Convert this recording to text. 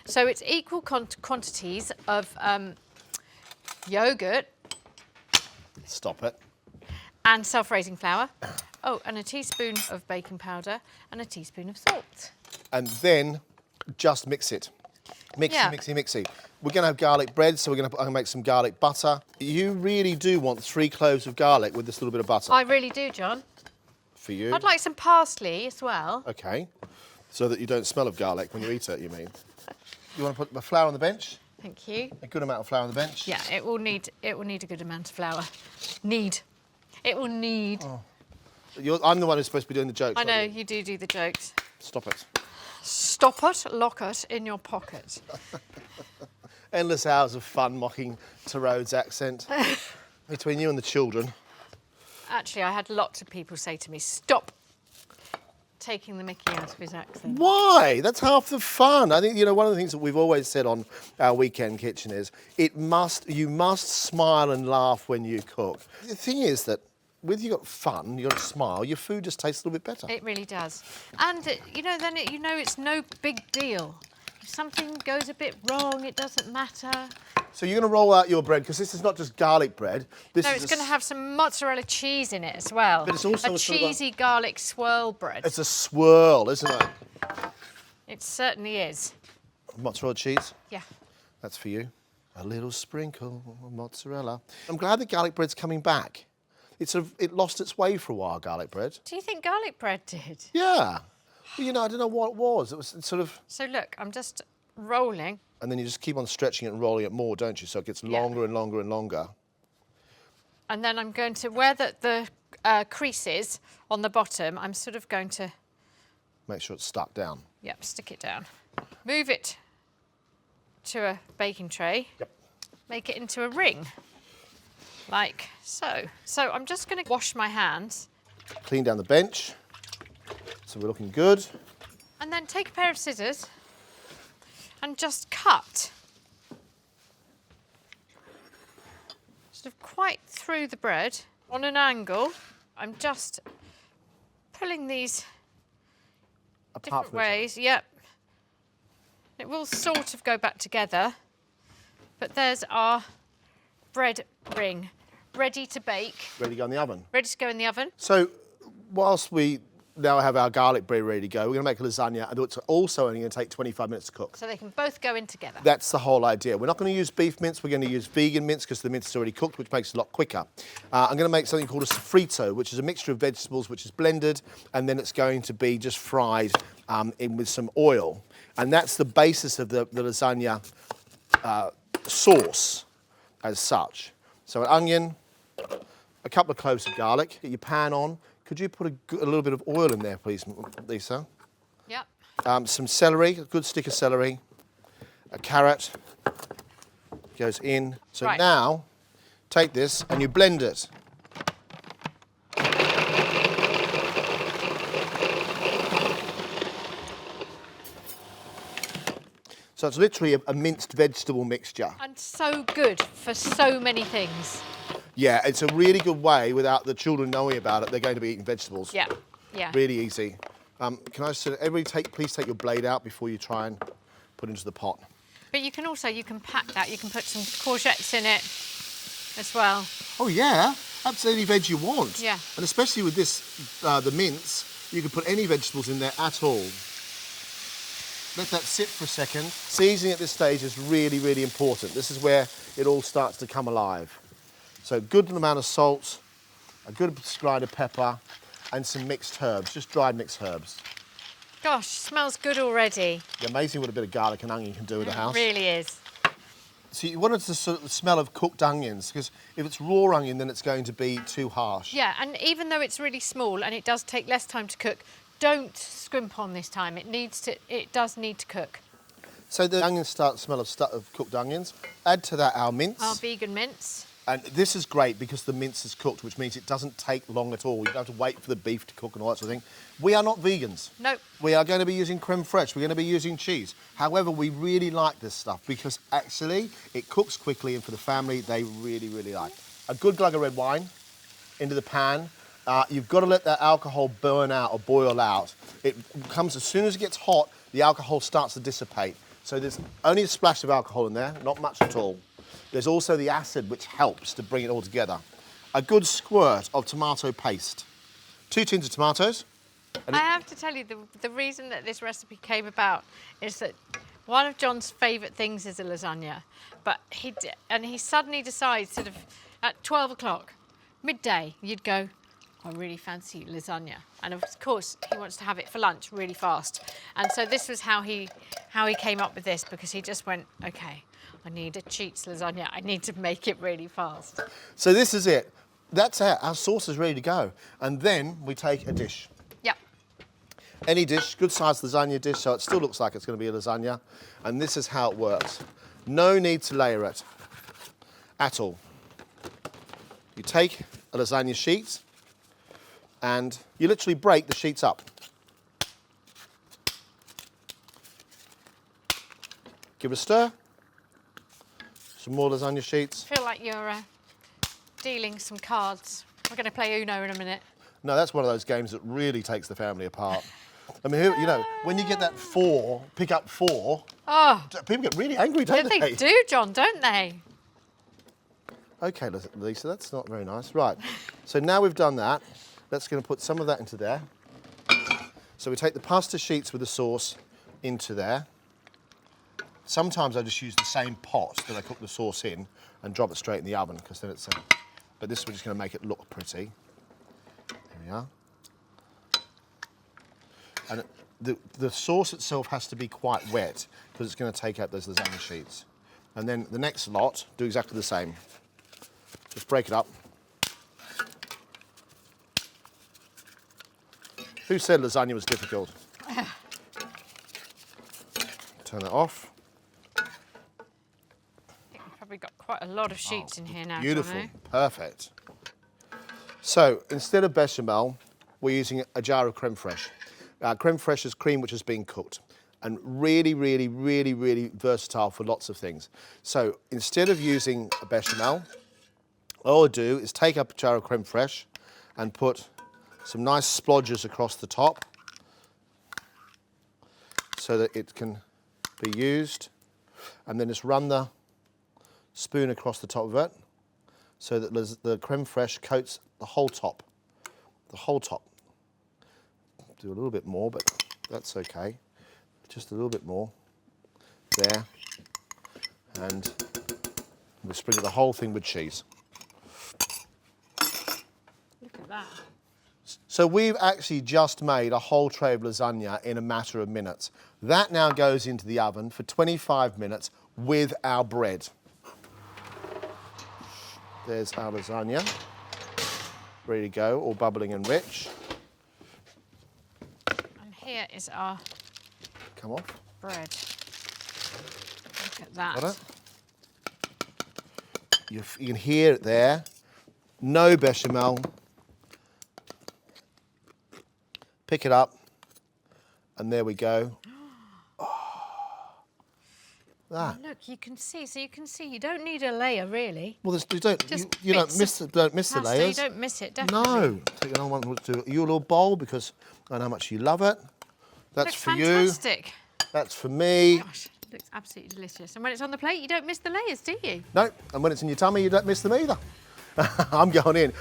So it's equal quantities of yogurt. Stop it. And self-raising flour. Oh, and a teaspoon of baking powder and a teaspoon of salt. And then just mix it. Mixy, Yeah. mixy, mixy. We're going to have garlic bread, so I'm going to make some garlic butter. You really do want 3 cloves of garlic with this little bit of butter. I really do, John. For you. I'd like some parsley as well. Okay. So that you don't smell of garlic when you eat it, you mean? You want to put the flour on the bench? Thank you. A good amount of flour on the bench? Yeah, it will need a good amount of flour. It will need. Oh. I'm the one who's supposed to be doing the jokes. I know, you do the jokes. Stop it. Stop it, lock it in your pocket. Endless hours of fun mocking Tyrode's accent between you and the children. Actually, I had lots of people say to me, stop taking the mickey out of his accent. Why? That's half the fun. I think, one of the things that we've always said on our weekend kitchen is you must smile and laugh when you cook. The thing is that when you've got fun, you've got to smile, your food just tastes a little bit better. It really does. And, then it's no big deal. If something goes a bit wrong, it doesn't matter. So you're going to roll out your bread, because this is not just garlic bread. No, it's going to have some mozzarella cheese in it as well. But it's also a cheesy garlic swirl bread. It's a swirl, isn't it? It certainly is. Mozzarella cheese? Yeah. That's for you. A little sprinkle of mozzarella. I'm glad the garlic bread's coming back. It lost its way for a while, garlic bread. Do you think garlic bread did? Yeah. Well, I don't know what it was. It was sort of... So look, I'm just rolling. And then you just keep on stretching it and rolling it more, don't you? So it gets longer and longer and longer. And then I'm going to, where the crease is on the bottom, I'm sort of going to... Make sure it's stuck down. Yep, stick it down. Move it to a baking tray. Yep. Make it into a ring, like so. So I'm just going to wash my hands. Clean down the bench. So we're looking good. And then take a pair of scissors and just cut. Sort of quite through the bread on an angle. I'm just pulling these different ways. Yep. It will sort of go back together. But there's our bread ring, ready to bake. Ready to go in the oven. Ready to go in the oven. So whilst we now have our garlic bread ready to go, we're going to make a lasagna, and it's also only going to take 25 minutes to cook. So they can both go in together. That's the whole idea. We're not going to use beef mince, we're going to use vegan mince, because the mince is already cooked, which makes it a lot quicker. I'm going to make something called a Soffritto, which is a mixture of vegetables which is blended, and then it's going to be just fried in with some oil. And that's the basis of the lasagna sauce as such. So an onion, a couple of cloves of garlic, get your pan on. Could you put a little bit of oil in there, please, Lisa? Yep. Some celery, a good stick of celery, a carrot goes in. So right. Now, take this and you blend it. So it's literally a minced vegetable mixture. And so good for so many things. Yeah, it's a really good way, without the children knowing about it, they're going to be eating vegetables. Yeah, yeah. Really easy. Can I say, everybody please take your blade out before you try and put it into the pot. But you can pack that. You can put some courgettes in it as well. Oh yeah, that's any veg you want. Yeah. And especially with this, the mince, you can put any vegetables in there at all. Let that sit for a second. Seasoning at this stage is really, really important. This is where it all starts to come alive. So a good amount of salt, a good slide of pepper, and some mixed herbs, just dried mixed herbs. Gosh, smells good already. Amazing what a bit of garlic and onion can do with a house. It really is. So you want it to sort of the smell of cooked onions, because if it's raw onion, then it's going to be too harsh. Yeah, and even though it's really small and it does take less time to cook, don't scrimp on this time. It does need to cook. So the onions start to smell of cooked onions. Add to that our mince. Our vegan mince. And this is great because the mince is cooked, which means it doesn't take long at all. You don't have to wait for the beef to cook and all that sort of thing. We are not vegans. Nope. We are going to be using crème fraîche. We're going to be using cheese. However, we really like this stuff because actually it cooks quickly, and for the family, they really, really like. A good glug of red wine into the pan. You've got to let that alcohol burn out or boil out. It comes as soon as it gets hot, the alcohol starts to dissipate. So there's only a splash of alcohol in there, not much at all. There's also the acid which helps to bring it all together. A good squirt of tomato paste. 2 tins of tomatoes. I have to tell you, the reason that this recipe came about is that one of John's favourite things is a lasagna, but he suddenly decides sort of at 12 o'clock, midday, you'd go, I really fancy lasagna. And of course, he wants to have it for lunch really fast. And so this was how he came up with this, because he just went, okay, I need a cheats lasagna. I need to make it really fast. So this is it. That's it. Our sauce is ready to go. And then we take a dish. Yep. Any dish, good sized lasagna dish, so it still looks like it's going to be a lasagna. And this is how it works. No need to layer it at all. You take a lasagna sheet and you literally break the sheets up. Give it a stir. Some more lasagna sheets. I feel like you're dealing some cards. We're going to play Uno in a minute. No, that's one of those games that really takes the family apart. I mean, you know, when you get that 4, pick up 4, people get really angry, don't they? They do, John, don't they? Okay, Lisa, that's not very nice. Right, so now we've done that, let's going to put some of that into there. So we take the pasta sheets with the sauce into there. Sometimes I just use the same pot that I cook the sauce in and drop it straight in the oven, because then it's but this is just going to make it look pretty. There we are. And the sauce itself has to be quite wet, because it's going to take out those lasagna sheets. And then the next lot, do exactly the same. Just break it up. Who said lasagna was difficult? Turn it off. I think we've probably got quite a lot of sheets in here now. Beautiful, Johnny. perfect. So instead of bechamel, we're using a jar of crème fraîche. Crème fraîche is cream which has been cooked, and really, really, really, really versatile for lots of things. So instead of using a bechamel, all I do is take up a jar of crème fraîche and put some nice splodges across the top so that it can be used, and then just run the spoon across the top of it so that the crème fraîche coats the whole top. The whole top. Do a little bit more, but that's okay. Just a little bit more. There. And we'll sprinkle the whole thing with cheese. Look at that. So we've actually just made a whole tray of lasagna in a matter of minutes. That now goes into the oven for 25 minutes with our bread. There's our lasagna. Ready to go, all bubbling and rich. And here is our Come off. bread. Look at that. Got it? You can hear it there. No bechamel. Pick it up, and there we go. That. Look, you can see. So you can see. You don't need a layer, really. Well, you don't miss the layers. You don't miss it, definitely. No. Take another one to your little bowl, because I know how much you love it. That's for fantastic. you. That's for me. Gosh, it looks absolutely delicious. And when it's on the plate, you don't miss the layers, do you? No. And when it's in your tummy, you don't miss them either. I'm going in.